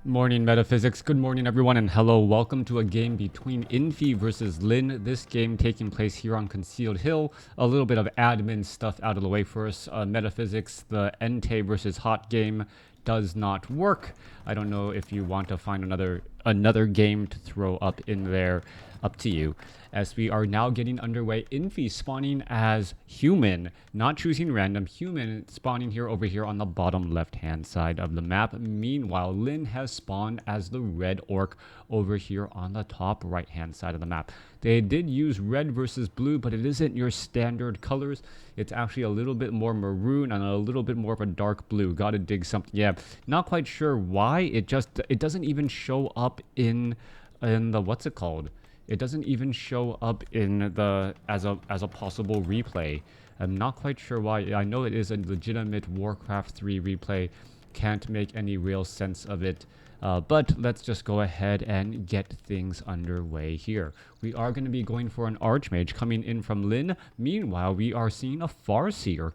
Morning Metaphysics, good morning everyone, and hello, welcome to a game between Infi versus Lin. This game taking place here on Concealed Hill. A little bit of admin stuff out of the way first. Metaphysics, the Entei versus Hot game does not work. I don't know if you want to find another game to throw up in there. Up to you. As we are now getting underway, Infi spawning as human, not choosing random, human spawning over here on the bottom left hand side of the map. Meanwhile, Lin has spawned as the red orc over here on the top right hand side of the map. They did use red versus blue, but it isn't your standard colors. It's actually a little bit more maroon and a little bit more of a dark blue. Gotta dig something. Yeah, not quite sure why. It doesn't even show up in the, what's it called? It doesn't even show up in the as a possible replay. I'm not quite sure why. I know it is a legitimate WarCraft 3 replay. Can't make any real sense of it. But let's just go ahead and get things underway here. We are going to be going for an Archmage coming in from Lin. Meanwhile, we are seeing a Farseer,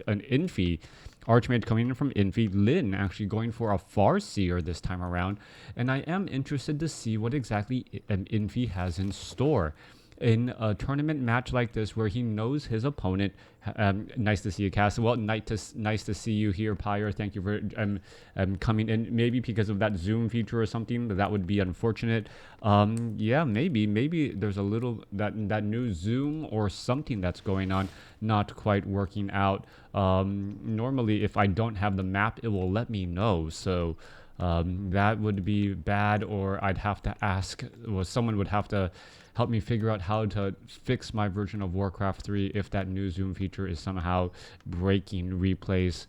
an Infi. Archmage coming in from Infi. Lin actually going for a Farseer this time around. And I am interested to see what exactly Infi has in store. In a tournament match like this where he knows his opponent. Nice to see you, Cass. Well, nice to see you here, Pyre. Thank you for coming in. Maybe because of that zoom feature or something, that would be unfortunate. Yeah, maybe there's a little that new zoom or something that's going on, not quite working out. Normally, if I don't have the map, it will let me know. So. That would be bad, or I'd have to ask, well, someone would have to help me figure out how to fix my version of WarCraft 3 if that new zoom feature is somehow breaking replays,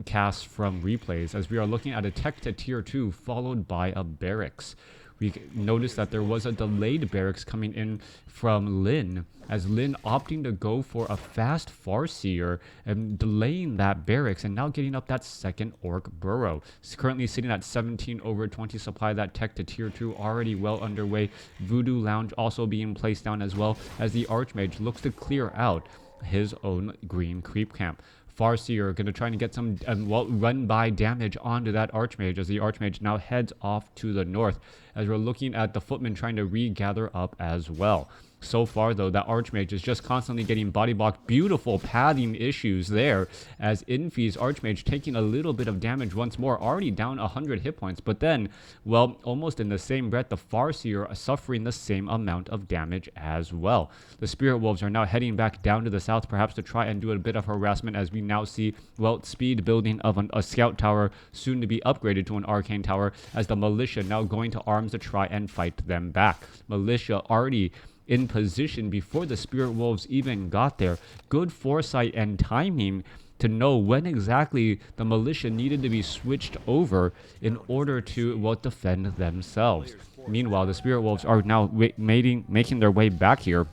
casts from replays, as we are looking at a tech to tier 2 followed by a barracks. We noticed that there was a delayed barracks coming in from Lin, as Lin opting to go for a fast Farseer and delaying that barracks and now getting up that second orc burrow. It's currently sitting at 17 over 20 supply. That tech to tier 2 already well underway. Voodoo Lounge also being placed down as well, as the Archmage looks to clear out his own green creep camp. Farseer going to try and get some run-by damage onto that Archmage, as the Archmage now heads off to the north, as we're looking at the Footman trying to regather up as well. So far, though, that Archmage is just constantly getting body blocked. Beautiful padding issues there, as Infi's Archmage taking a little bit of damage once more, already down 100 hit points. But then, well, almost in the same breath, the Farseer are suffering the same amount of damage as well. The Spirit Wolves are now heading back down to the south, perhaps to try and do a bit of harassment, as we now see, well, speed building of a scout tower, soon to be upgraded to an arcane tower, as the Militia now going to arms to try and fight them back. Militia already in position before the Spirit Wolves even got there. Good foresight and timing to know when exactly the Militia needed to be switched over in order to, well, defend themselves. Meanwhile, the Spirit Wolves are now making their way back here,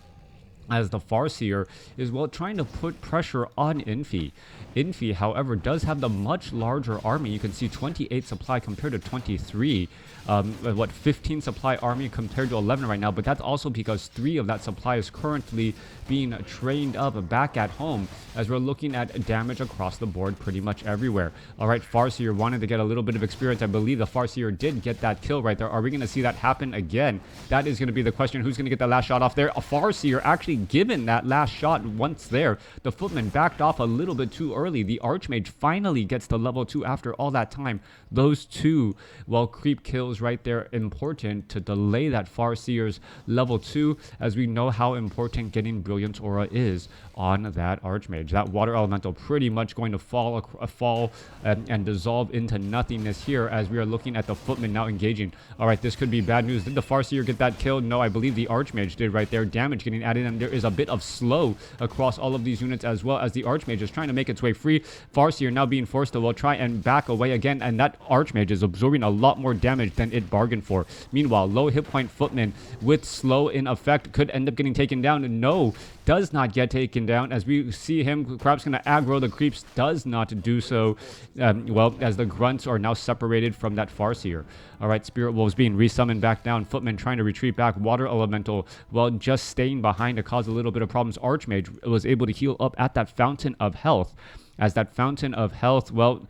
as the Farseer is, well, trying to put pressure on Infi. Infi, however, does have the much larger army. You can see 28 supply compared to 23. 15 supply army compared to 11 right now, but that's also because 3 of that supply is currently being trained up back at home, as we're looking at damage across the board pretty much everywhere. All right, Farseer wanted to get a little bit of experience. I believe the Farseer did get that kill right there. Are we going to see that happen again? That is going to be the question. Who's going to get that last shot off there? A Farseer actually given that last shot once there. The Footman backed off a little bit too early. The Archmage finally gets to level 2 after all that time. Those two, well, creep kills right there, important to delay that Farseer's level 2, as we know how important getting Brilliance Aura is on that Archmage. That Water Elemental pretty much going to fall and dissolve into nothingness here, as we are looking at the Footman now engaging. All right, this could be bad news. Did the Farseer get that kill? No, I believe the Archmage did right there. Damage getting added, and there is a bit of slow across all of these units, as well as the Archmage is trying to make its way free. Farseer now being forced to, well, try and back away again, and that Archmage is absorbing a lot more damage than it bargained for. Meanwhile, low hit point Footman with slow in effect could end up getting taken down. No, does not get taken down, as we see him perhaps going to aggro the creeps. Does not do so, well, as the grunts are now separated from that Farseer. All right, Spirit Wolves being resummoned back down. Footman trying to retreat back. Water Elemental, well, just staying behind to cause a little bit of problems. Archmage was able to heal up at that Fountain of Health, as that fountain of health, well,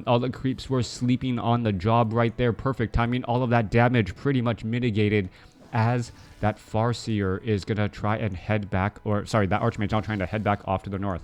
all the creeps were sleeping on the job right there. Perfect timing. All of that damage pretty much mitigated as that Farseer is going to try and head back, or sorry, that Archmage's now trying to head back off to the north.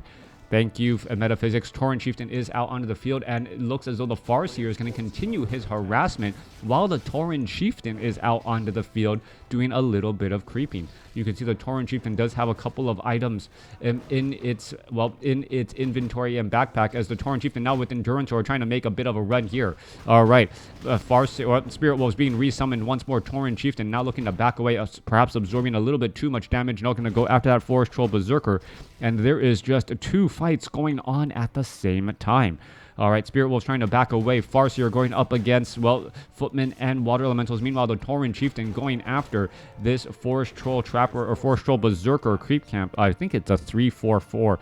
Thank you, Metaphysics. Tauren Chieftain is out onto the field, and it looks as though the Farseer is going to continue his harassment while the Tauren Chieftain is out onto the field doing a little bit of creeping. You can see the Tauren Chieftain does have a couple of items in its inventory and backpack, as the Tauren Chieftain now with Endurance are trying to make a bit of a run here. All right, Spirit Wolves being resummoned once more. Tauren Chieftain now looking to back away, perhaps absorbing a little bit too much damage. Now going to go after that Forest Troll Berserker, and there is just two fights going on at the same time. All right, Spirit Wolves trying to back away. Farseer going up against, well, Footmen and Water Elementals. Meanwhile, the Tauren Chieftain going after this Forest Troll Trapper or Forest Troll Berserker creep camp. I think it's a 3-4-4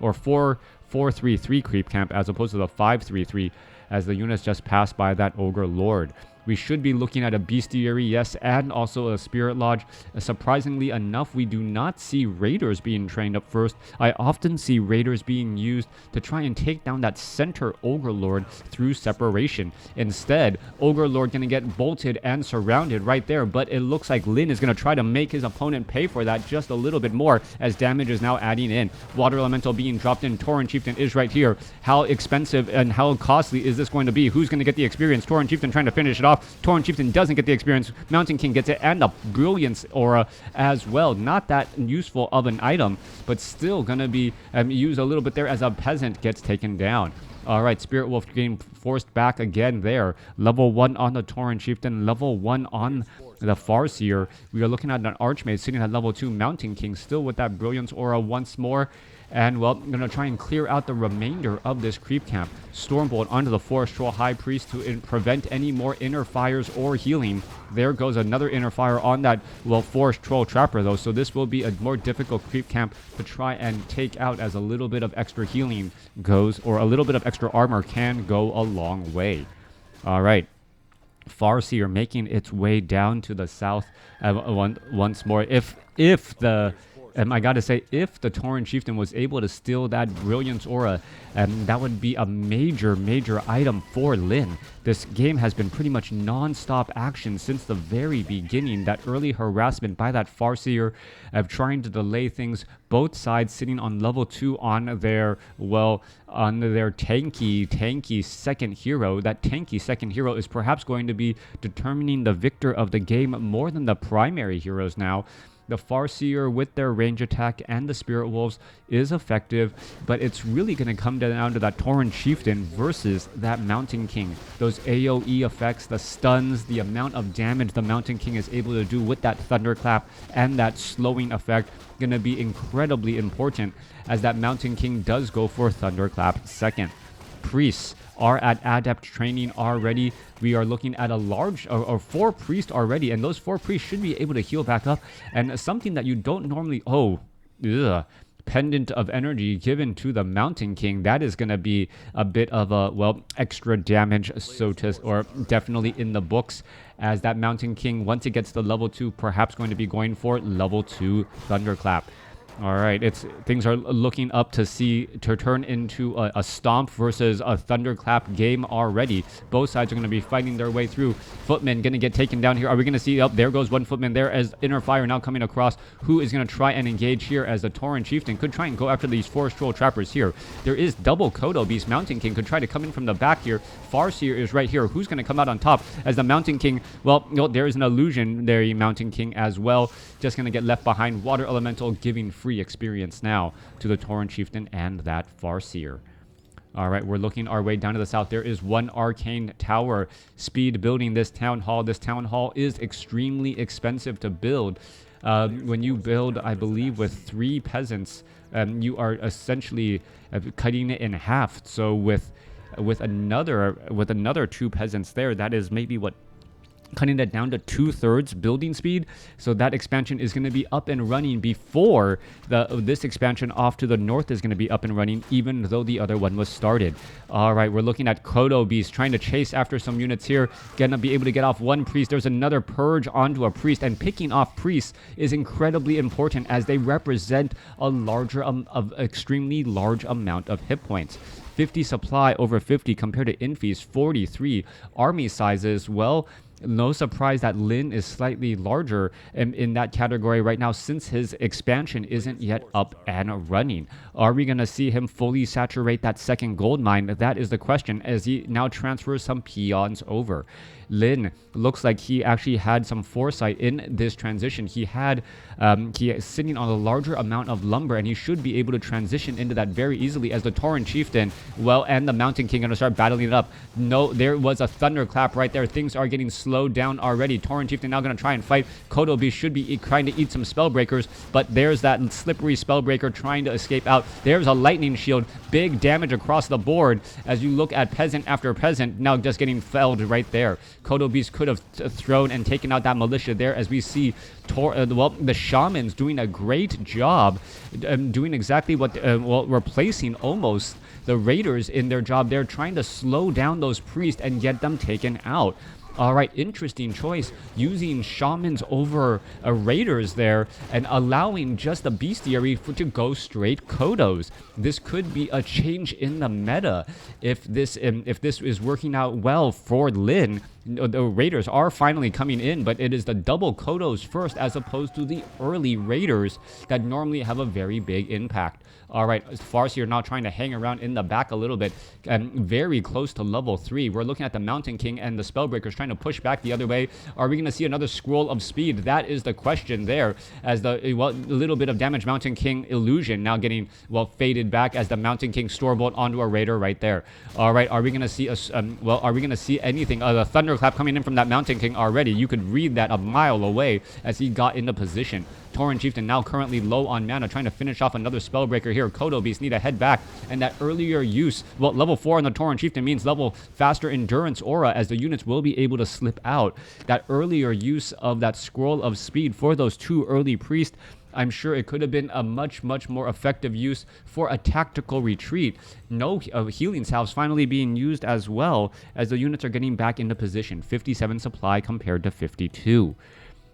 or 4-4-3-3 creep camp as opposed to the 5-3-3 as the units just passed by that Ogre Lord. We should be looking at a Bestiary, yes, and also a Spirit Lodge. Surprisingly enough, we do not see Raiders being trained up first. I often see Raiders being used to try and take down that center Ogre Lord through separation. Instead, Ogre Lord going to get bolted and surrounded right there, but it looks like Lin is going to try to make his opponent pay for that just a little bit more as damage is now adding in. Water Elemental being dropped in. Tauren Chieftain is right here. How expensive and how costly is this going to be? Who's going to get the experience? Tauren Chieftain trying to finish it off. Tauren Chieftain doesn't get the experience. Mountain King gets it, and the Brilliance Aura as well. Not that useful of an item, but still going to be used a little bit there as a peasant gets taken down. All right, Spirit Wolf getting forced back again there. Level 1 on the Tauren Chieftain, level 1 on the Farseer. We are looking at an Archmage sitting at level 2. Mountain King still with that Brilliance Aura once more. And, well, I'm going to try and clear out the remainder of this creep camp. Stormbolt onto the Forest Troll High Priest to prevent any more inner fires or healing. There goes another inner fire on that, well, Forest Troll Trapper, though. So this will be a more difficult creep camp to try and take out, as a little bit of extra healing goes, or a little bit of extra armor can go a long way. All right. Farseer making its way down to the south once more. If the I gotta say, if the Tauren Chieftain was able to steal that Brilliance Aura, that would be a major item for Lin. This game has been pretty much non-stop action since the very beginning. That early harassment by that Farseer of trying to delay things, both sides sitting on level 2 on their, well, on their tanky second hero. That tanky second hero is perhaps going to be determining the victor of the game more than the primary heroes now. The Farseer with their range attack and the Spirit Wolves is effective, but it's really going to come down to that Tauren Chieftain versus that Mountain King. Those AoE effects, the stuns, the amount of damage the Mountain King is able to do with that Thunderclap and that slowing effect going to be incredibly important, as that Mountain King does go for Thunderclap second. Priests are at adept training already. We are looking at a large or 4 priests already, and those 4 priests should be able to heal back up. And something that you don't normally pendant of energy given to the Mountain King, that is going to be a bit of a, well, extra damage, or definitely in the books, as that Mountain King, once it gets to level 2, perhaps going to be going for level 2 Thunderclap. All right, things are looking up to turn into a stomp versus a thunderclap game already. Both sides are going to be fighting their way through. Footmen going to get taken down here. Are we going to see? Oh, there goes one Footman there as inner fire now coming across. Who is going to try and engage here, as the Tauren Chieftain could try and go after these Forest Troll Trappers here. There is double Kodo Beast. Mountain King could try to come in from the back here. Farseer is right here. Who's going to come out on top, as the Mountain King, well, no, there is an illusion there, Mountain King as well. Just going to get left behind. Water Elemental giving free experience now to the Tauren Chieftain and that Farseer. All right, we're looking our way down to the south. There is one arcane tower. Speed building this town hall. This town hall is extremely expensive to build. When you build, I believe, with 3 peasants, you are essentially cutting it in half. So with another 2 peasants there, that is maybe what, cutting that down to 2/3 building speed. So that expansion is going to be up and running before this expansion off to the north is going to be up and running, even though the other one was started. All right, we're looking at Kodo Beast trying to chase after some units here. Gonna be able to get off one priest. There's another purge onto a priest, and picking off priests is incredibly important as they represent a extremely large amount of hit points. 50 supply over 50 compared to Infi's 43. Army sizes, well, no surprise that Lin is slightly larger in that category right now since his expansion isn't yet up and running. Are we going to see him fully saturate that second gold mine? That is the question as he now transfers some peons over. Lin looks like he actually had some foresight in this transition. He is sitting on a larger amount of lumber, and he should be able to transition into that very easily as the Tauren Chieftain, well, and the Mountain King are going to start battling it up. No, there was a thunderclap right there. Things are getting slowed down already. Tauren Chieftain now going to try and fight. Kodo Beast should be trying to eat some Spellbreakers, but there's that slippery Spellbreaker trying to escape out. There's a Lightning Shield. Big damage across the board as you look at peasant after peasant now just getting felled right there. Kodo Beast could have thrown and taken out that militia there as we see the shamans doing a great job doing exactly what replacing almost the raiders in their job. They're trying to slow down those priests and get them taken out. All right, interesting choice, using shamans over raiders there and allowing just the bestiary to go straight Kodos. This could be a change in the meta if this is working out well for Lin. The raiders are finally coming in, but it is the double Kodos first as opposed to the early raiders that normally have a very big impact. All right, Farseer now trying to hang around in the back a little bit, very close to level 3. We're looking at the Mountain King and the Spellbreakers trying to push back the other way. Are we going to see another Scroll of Speed? That is the question there, as the little bit of damage Mountain King illusion now getting faded back as the Mountain King Storebolt onto a raider right there. All right, are we going to see are we going to see anything? The Thunderclap coming in from that Mountain King already. You could read that a mile away as he got into position. Tauren Chieftain now currently low on mana, trying to finish off another Spellbreaker here. Kodo Beast need to head back, and that earlier use, level 4 on the Tauren Chieftain means level faster endurance aura as the units will be able to slip out. That earlier use of that Scroll of Speed for those 2 early priests, I'm sure it could have been a much more effective use for a tactical retreat. No healing salves finally being used as well as the units are getting back into position. 57 supply compared to 52.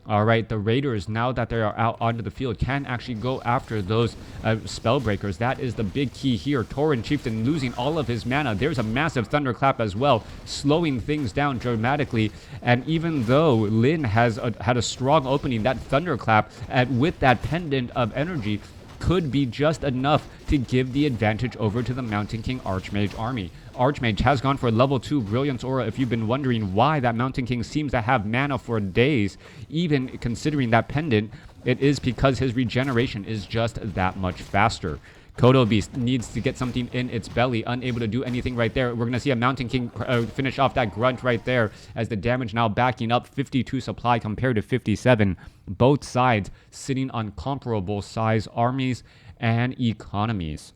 All right, the raiders, now that they are out onto the field, can actually go after those Spellbreakers. That is the big key here. Tauren Chieftain losing all of his mana. There's a massive Thunderclap as well, slowing things down dramatically. And even though Lin has had a strong opening, that Thunderclap with that pendant of energy could be just enough to give the advantage over to the Mountain King Archmage army. Archmage has gone for level 2 Brilliance Aura. If you've been wondering why that Mountain King seems to have mana for days, even considering that pendant, it is because his regeneration is just that much faster. Kodo Beast needs to get something in its belly, unable to do anything right there. We're going to see a Mountain King finish off that grunt right there as the damage now backing up. 52 supply compared to 57. Both sides sitting on comparable size armies and economies.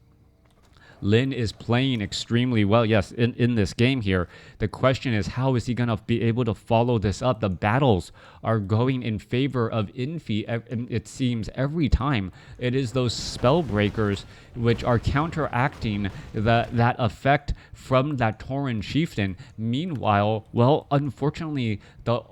Lin is playing extremely well, yes, in this game here. The question is, how is he going to be able to follow this up? The battles are going in favor of Infi, it seems, every time. It is those Spellbreakers which are counteracting that effect from that Tauren Chieftain. Meanwhile, unfortunately, the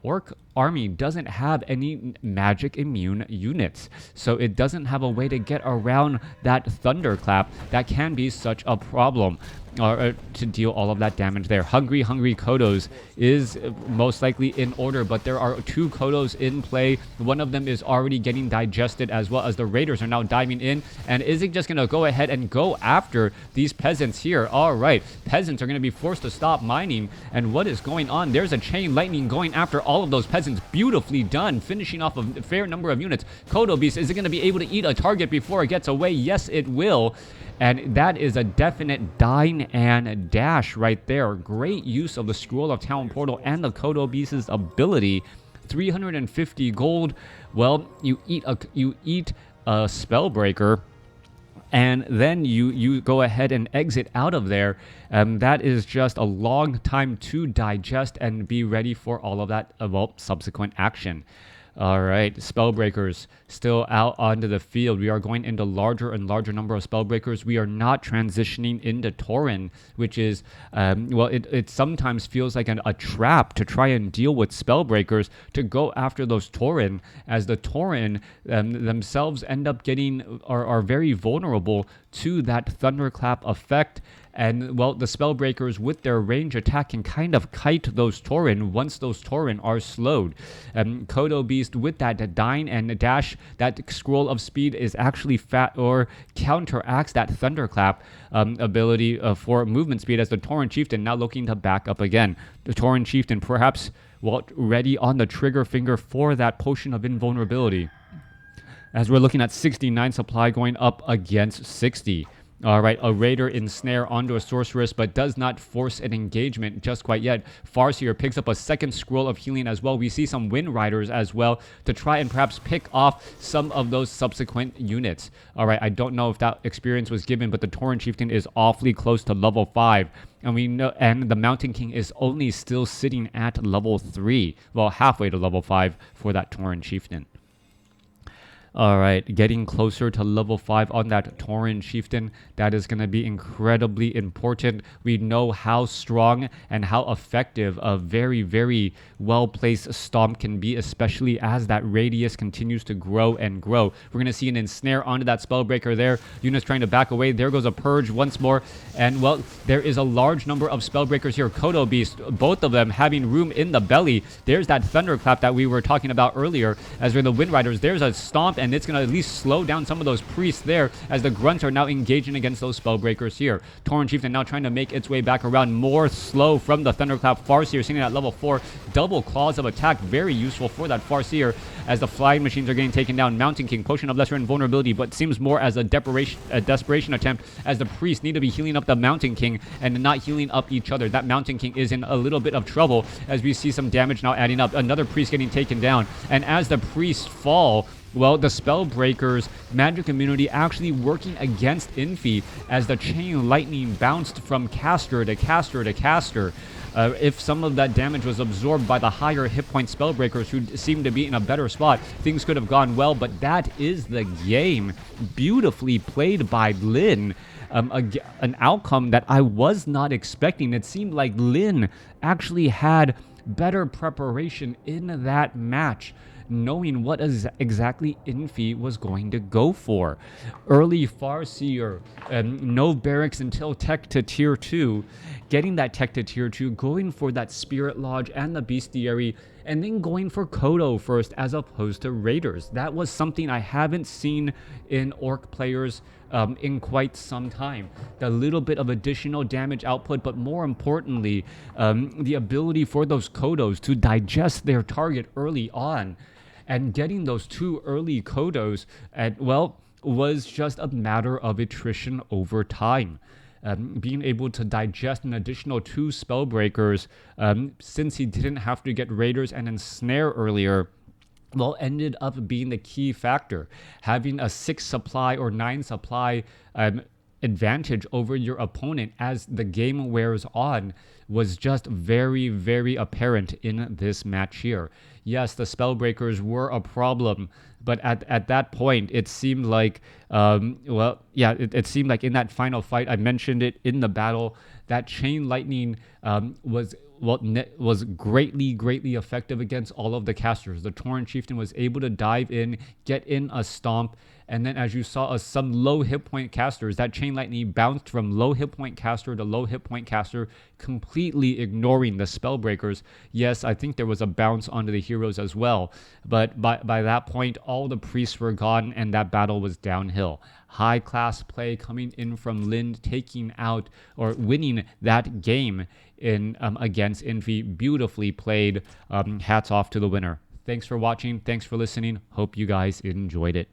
Orc army doesn't have any magic immune units, so it doesn't have a way to get around that Thunderclap. That can be such a problem. To deal all of that damage there. Hungry Kodos is most likely in order, but there are 2 Kodos in play. One of them is already getting digested, as well as the raiders are now diving in. And is it just going to go ahead and go after these peasants here? All right, peasants are going to be forced to stop mining. And what is going on? There's a chain lightning going after all of those peasants. Beautifully done, finishing off a fair number of units. Kodo Beast, is it going to be able to eat a target before it gets away? Yes, it will. And that is a definite dine and dash right there. Great use of the Scroll of Town Portal and the Kodo Beast's ability. 350 gold. Well, you eat a Spellbreaker. and then you go ahead and exit out of there. That is just a long time to digest and be ready for all of that subsequent action. All right, Spellbreakers still out onto the field. We are going into larger and larger number of Spellbreakers. We are not transitioning into Tauren, which is, it sometimes feels like a trap to try and deal with Spellbreakers to go after those Tauren, as the Tauren themselves end up are very vulnerable to that Thunderclap effect. And, well, the Spellbreakers with their range attack can kind of kite those Tauren once those Tauren are slowed. Kodo Beast with that Dine and Dash, that Scroll of Speed is actually counteracts that Thunderclap ability for movement speed, as the Tauren Chieftain now looking to back up again. The Tauren Chieftain perhaps, ready on the trigger finger for that Potion of Invulnerability, as we're looking at 69 supply going up against 60. All right, a Raider ensnare onto a Sorceress, but does not force an engagement just quite yet. Farseer picks up a second Scroll of Healing as well. We see some Wind Riders as well to try and perhaps pick off some of those subsequent units. All right, I don't know if that experience was given, but the Tauren Chieftain is awfully close to level 5. And we know, and the Mountain King is only still sitting at level 3. Well, halfway to level 5 for that Tauren Chieftain. All right, getting closer to level 5 on that Tauren Chieftain. That is going to be incredibly important. We know how strong and how effective a very, very well-placed Stomp can be, especially as that radius continues to grow and grow. We're going to see an ensnare onto that Spellbreaker there. Yunus trying to back away. There goes a Purge once more. And, well, there is a large number of Spellbreakers here. Kodo Beast, both of them having room in the belly. There's that Thunderclap that we were talking about earlier. As for the Wind Riders, there's a Stomp, and it's going to at least slow down some of those priests there, as the Grunts are now engaging against those Spellbreakers here. Tauren Chieftain now trying to make its way back around. More slow from the Thunderclap. Farseer sitting at level 4. Double Claws of Attack, very useful for that Farseer, as the Flying Machines are getting taken down. Mountain King, Potion of Lesser Invulnerability, but seems more as a desperation attempt, as the priests need to be healing up the Mountain King and not healing up each other. That Mountain King is in a little bit of trouble, as we see some damage now adding up. Another priest getting taken down, and as the priests fall, well, the Spellbreakers magic immunity actually working against Infi, as the Chain Lightning bounced from caster to caster to caster. If some of that damage was absorbed by the higher hit point Spellbreakers, who seem to be in a better spot, things could have gone well, but that is the game. Beautifully played by Lin. An outcome that I was not expecting. It seemed like Lin actually had better preparation in that match, knowing what exactly Infi was going to go for. Early Farseer, no barracks until tech to tier 2, getting that tech to tier 2, going for that Spirit Lodge and the Bestiary, and then going for Kodo first as opposed to Raiders. That was something I haven't seen in Orc players in quite some time. The little bit of additional damage output, but more importantly, the ability for those Kodos to digest their target early on. And getting those 2 early Kodos was just a matter of attrition over time. Being able to digest an additional 2 Spellbreakers, since he didn't have to get Raiders and Ensnare earlier, ended up being the key factor. Having a 6 supply or 9 supply advantage over your opponent as the game wears on was just very, very apparent in this match here. Yes, the Spellbreakers were a problem, but at that point, it seemed like, it seemed like in that final fight, I mentioned it in the battle, that Chain Lightning was greatly effective against all of the casters. The Tauren Chieftain was able to dive in, get in a Stomp, and then as you saw some low hit point casters, that Chain Lightning bounced from low hit point caster to low hit point caster, completely ignoring the Spellbreakers. Yes, I think there was a bounce onto the heroes as well, but by that point, all the priests were gone and that battle was downhill. High class play coming in from Lin, taking out or winning that game in against Infi. Beautifully played. Hats off to the winner. Thanks for watching. Thanks for listening. Hope you guys enjoyed it.